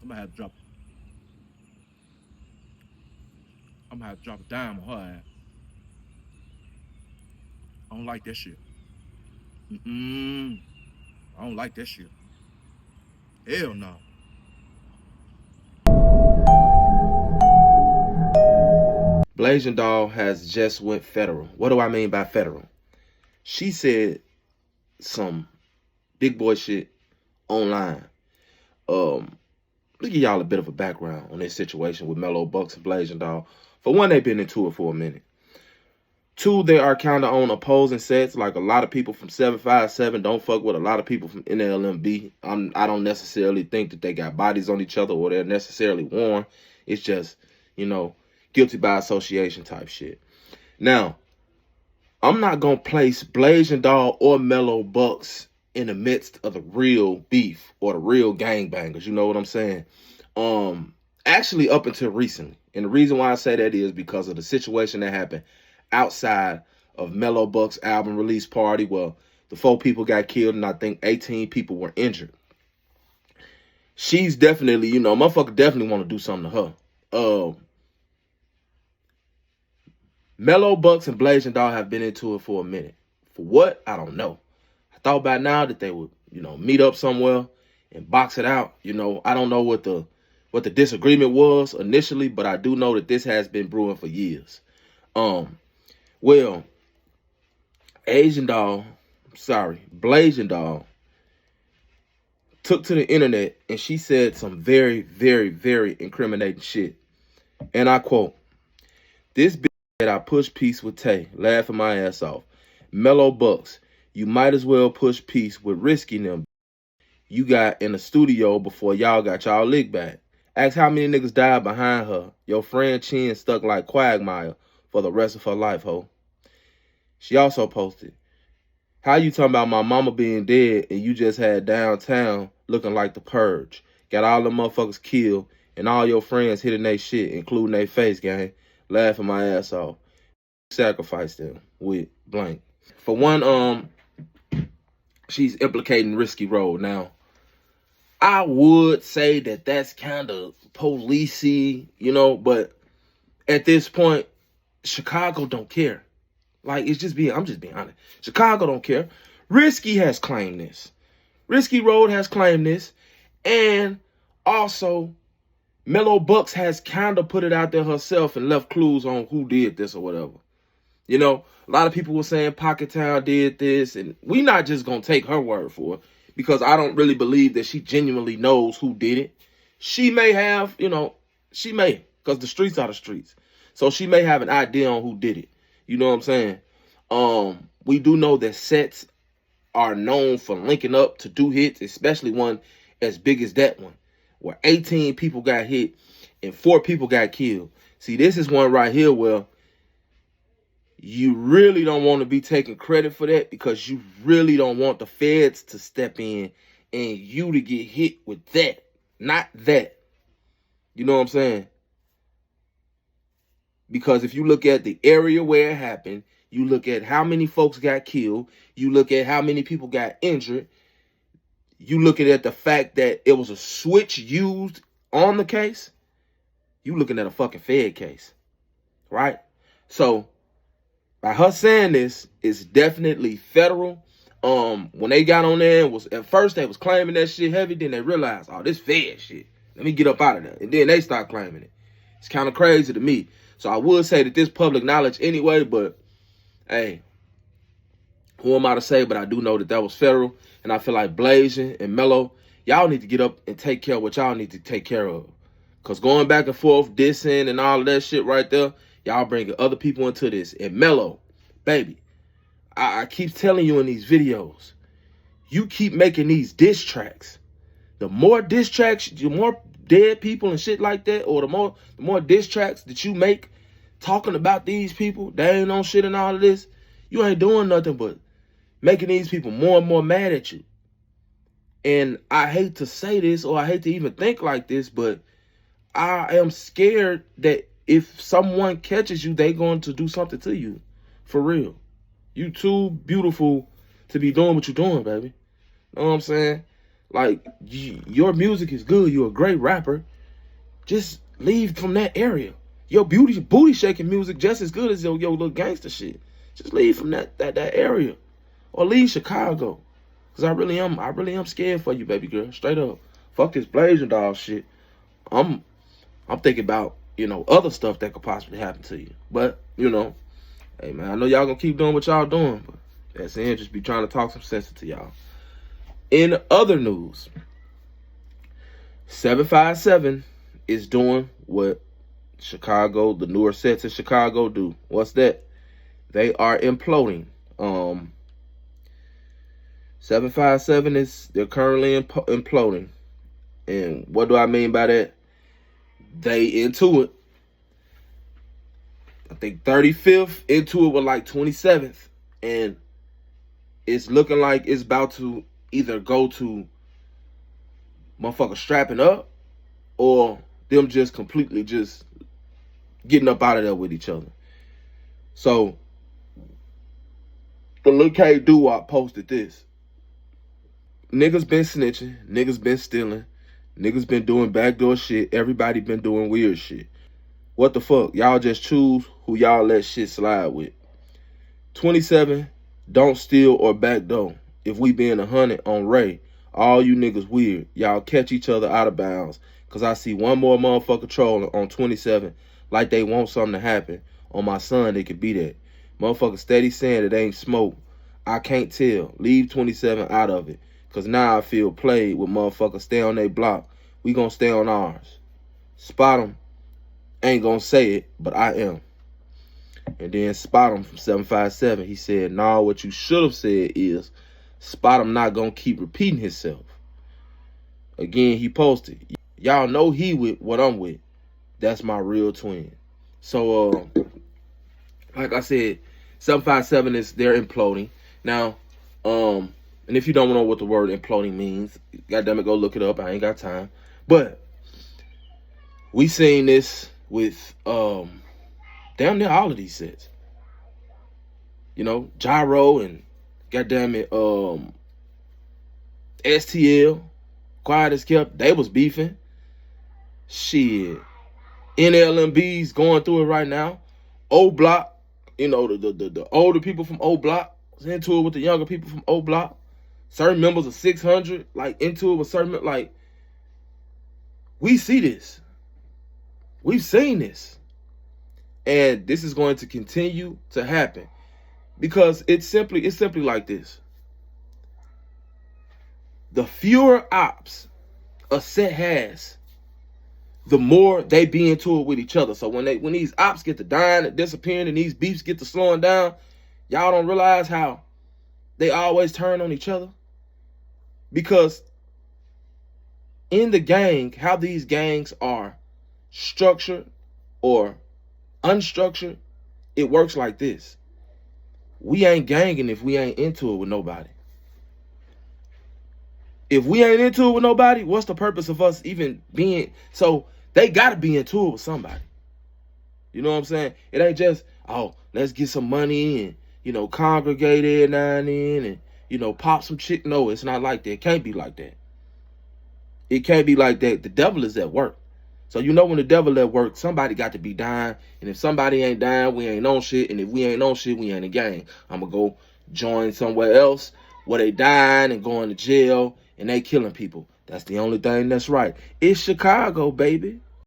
I'm gonna have to drop. I'm gonna have to drop a dime on her ass. I don't like that shit. Mm-mm. I don't like that shit. Hell no. Blasian Doll has just went federal. What do I mean by federal? She said some big boy shit online. Let's give y'all a bit of a background on this situation with Mello Bucks and Blasian Doll. For one, they've been into it for a minute. Two, they are kind of on opposing sets. Like a lot of people from 757 don't fuck with a lot of people from NLMB. I don't necessarily think that they got bodies on each other or they're necessarily warm. It's just, you know, guilty by association type shit. Now, I'm not going to place Blasian Doll or Mello Bucks in the midst of the real beef or the real gangbangers. You know what I'm saying? Actually, up until recently. And the reason why I say that is because of the situation that happened outside of Mello Bucks' album release party. Well, the 4 people got killed and I think 18 people were injured. She's definitely, you know, motherfucker definitely want to do something to her. Mello Bucks and Blasian Doll have been into it for a minute. For what? I don't know. I thought by now that they would, you know, meet up somewhere and box it out. You know, I don't know what the disagreement was initially, but I do know that this has been brewing for years. Well, Blasian Doll took to the internet and she said some very, very, very incriminating shit. And I quote, "This bitch that I push peace with Tay, laughing my ass off. Mello Bucks, you might as well push peace with Risky them. You got in the studio before y'all got y'all lick back. Ask how many niggas died behind her. Your friend Chin stuck like Quagmire for the rest of her life, ho." She also posted, "How you talking about my mama being dead and you just had downtown looking like the purge? Got all the motherfuckers killed and all your friends hitting they shit, including they face, gang. Laughing my ass off. Sacrifice them with blank." For one, she's implicating Risky Road. Now, I would say that that's kind of policey, you know, but at this point, Chicago don't care. Like, I'm just being honest. Chicago don't care. Risky has claimed this. Risky Road has claimed this. And also, Mello Bucks has kind of put it out there herself and left clues on who did this or whatever. You know, a lot of people were saying Pocket Town did this. And we not just going to take her word for it. Because I don't really believe that she genuinely knows who did it. She may have, you know, she may. Because the streets are the streets. So she may have an idea on who did it. You know what I'm saying? We do know that sets are known for linking up to do hits, especially one as big as that one, where 18 people got hit and 4 people got killed. See, this is one right here where you really don't want to be taking credit for that because you really don't want the feds to step in and you to get hit with that, not that. You know what I'm saying? Because if you look at the area where it happened, you look at how many folks got killed, you look at how many people got injured, you looking at the fact that it was a switch used on the case, you looking at a fucking Fed case, right? So, by her saying this, it's definitely federal. When they got on there, at first they was claiming that shit heavy, then they realized, oh, this Fed shit. Let me get up out of there. And then they start claiming it. It's kind of crazy to me. So I would say that this public knowledge anyway, but hey, who am I to say? But I do know that that was federal. And I feel like Blasian and Mello, y'all need to get up and take care of what y'all need to take care of. Because going back and forth, dissing and all of that shit right there, y'all bringing other people into this. And Mello, baby, I keep telling you in these videos, you keep making these diss tracks. The more diss tracks, the more dead people and shit like that, or the more diss tracks that you make talking about these people, they ain't on shit and all of this, you ain't doing nothing but making these people more and more mad at you. And I hate to say this, or I hate to even think like this, but I am scared that if someone catches you, they going to do something to you. For real. You too beautiful to be doing what you're doing, baby. Know what I'm saying? Like, your music is good. You're a great rapper. Just leave from that area. Your booty shaking music just as good as your little gangster shit. Just leave from that area. Or leave Chicago. Cause I really am scared for you, baby girl. Straight up. Fuck this Blasian Doll shit. I'm thinking about, other stuff that could possibly happen to you. But, hey man, I know y'all gonna keep doing what y'all doing, but that's the end. Just be trying to talk some sense to y'all. In other news, 757 is doing what Chicago, the newer sets in Chicago do. What's that? They are imploding. 757 they're currently imploding. And what do I mean by that? They into it. I think 35th, into it with like 27th. And it's looking like it's about to either go to motherfuckers strapping up or them just completely just getting up out of there with each other. So the Lil K Doo-Wop posted this. Niggas been snitching, niggas been stealing, niggas been doing backdoor shit, everybody been doing weird shit. What the fuck? Y'all just choose who y'all let shit slide with. 27, don't steal or backdoor. If we being 100 on Ray, all you niggas weird. Y'all catch each other out of bounds. Cause I see one more motherfucker trolling on 27 like they want something to happen. On my son, it could be that. Motherfucker steady saying it ain't smoke. I can't tell. Leave 27 out of it. Cause now I feel played with motherfuckers stay on their block. We gonna stay on ours. Spot 'em. Ain't gonna say it, but I am. And then Spot 'em from 757. He said, nah, what you should have said is, Spot 'em not gonna keep repeating himself. Again, he posted, y'all know he with what I'm with. That's my real twin. So, like I said, 757 they're imploding. Now, and if you don't know what the word imploding means, goddamn it, go look it up. I ain't got time. But we seen this with damn near all of these sets. Gyro and goddamn it, STL, Quiet as Kept, they was beefing. Shit. NLMB's going through it right now. O Block, the older people from O Block was into it with the younger people from O Block. Certain members of 600, like, into it with certain, like, we see this. We've seen this. And this is going to continue to happen. Because it's simply like this. The fewer ops a set has, the more they be into it with each other. So when these ops get to dying and disappearing and these beefs get to slowing down, y'all don't realize how they always turn on each other. Because in the gang, how these gangs are structured or unstructured, it works like this. We ain't ganging if we ain't into it with nobody. If we ain't into it with nobody, what's the purpose of us even being? So they got to be into it with somebody. You know what I'm saying? It ain't just, oh, let's get some money and, congregate every now and then and, pop some chick. No, it's not like that. It can't be like that. It can't be like that. The devil is at work. So when the devil at work, somebody got to be dying. And if somebody ain't dying, we ain't on shit. And if we ain't on shit, we ain't a gang. I'm going to go join somewhere else where they dying and going to jail and they killing people. That's the only thing that's right. It's Chicago, baby.